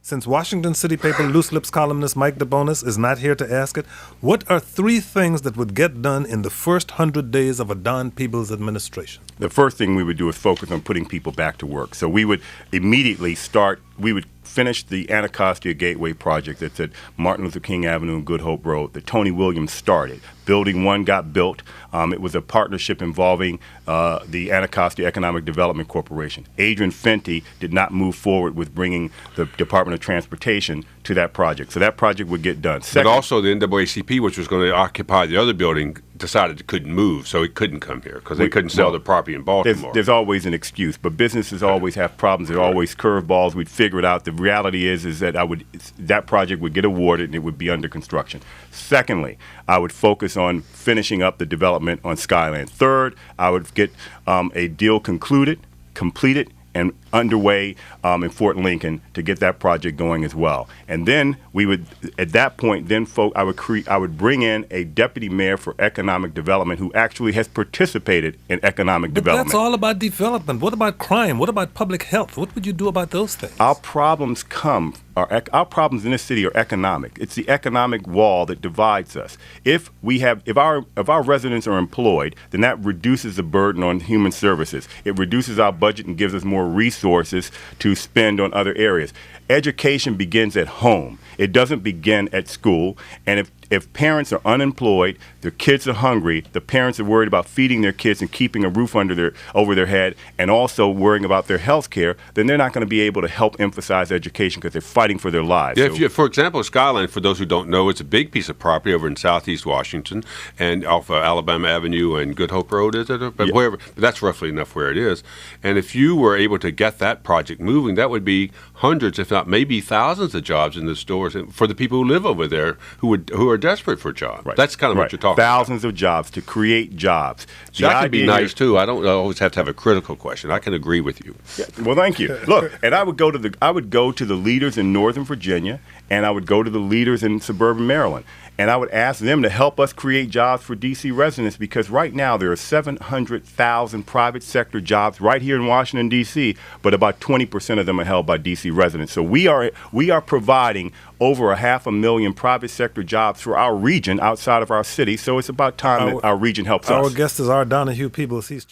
Since Washington City Paper Loose Lips columnist Mike DeBonis is not here to ask it, what are 3 things that would get done in the first 100 days of a Don Peebles administration? The first thing we would do is focus on putting people back to work. So we would immediately finish the Anacostia Gateway project that's at Martin Luther King Avenue and Good Hope Road that Tony Williams started. Building 1 got built. It was a partnership involving the Anacostia Economic Development Corporation. Adrian Fenty did not move forward with bringing the Department of Transportation to that project. So that project would get done. But also the NAACP, which was going to occupy the other building, decided it couldn't move, so it couldn't come here because they couldn't sell the property in Baltimore. There's always an excuse, but businesses always have problems. There are always curveballs. We'd figure it out. The reality is that that project would get awarded and it would be under construction. Secondly, I would focus on finishing up the development on Skyland. Third, I would get a deal completed, and underway in Fort Lincoln to get that project going as well. And then we would, at that point, I would bring in a deputy mayor for economic development who actually has participated in economic development. That's all about development. What about crime? What about public health? What would you do about those things? Our problems in this city are economic. It's the economic wall that divides us. If our residents are employed, then that reduces the burden on human services. It reduces our budget and gives us more resources to spend on other areas. Education begins at home. It doesn't begin at school. And if parents are unemployed, their kids are hungry, the parents are worried about feeding their kids and keeping a roof over their head, and also worrying about their health care, then they're not going to be able to help emphasize education because they're fighting for their lives. Yeah, for example, Skyline, for those who don't know, it's a big piece of property over in southeast Washington and off of Alabama Avenue and Good Hope Road, is it? But Yeah. but that's roughly enough where it is. And if you were able to get that project moving, that would be hundreds, if not maybe thousands of jobs in the stores for the people who live over there who are desperate for jobs. Right. That's kind of what you're talking Thousands of jobs to create jobs. So that could be nice too. I don't always have to have a critical question. I can agree with you. Yeah, well, thank you. Look, and I would go to the leaders in Northern Virginia, and I would go to the leaders in suburban Maryland, and I would ask them to help us create jobs for D.C. residents, because right now there are 700,000 private sector jobs right here in Washington, D.C., but about 20% of them are held by D.C. residents. So we are providing over 500,000 private sector jobs for our region outside of our city. So it's about time that our region helps us. Our guest is Donahue Peebles. He's